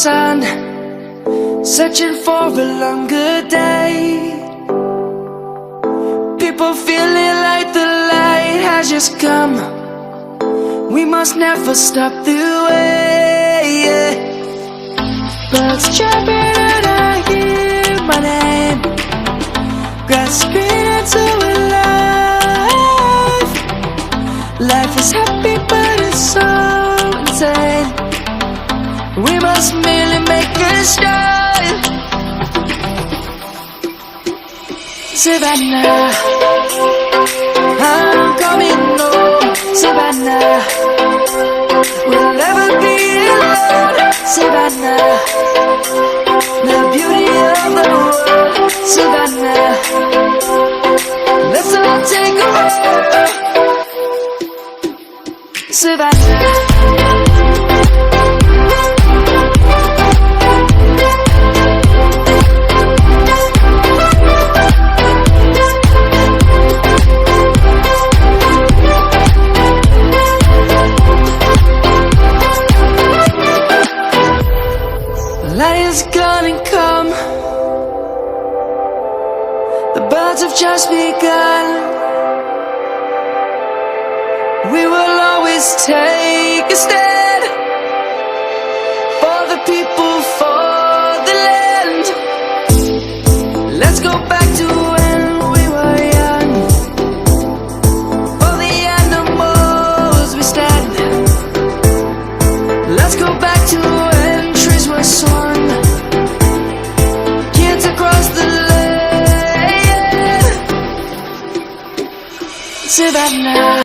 sun, searching for a longer day. People feeling like the light has just come. We must never stop the way, yeah. Birds chirping and I hear my name, grasping into a life. Life is happy but it's so insane. We must merely make a start. Savannah, I'm coming home. Savannah, we'll never be alone. Savannah, the beauty of the world. Savannah, let's all take a walk. Savannah. Light is gonna come. The birds have just begun. We will always take a stand for the people, for the land. Let's go back to when we were young. For the animals we stand. Let's go back to when trees were swung. Savannah.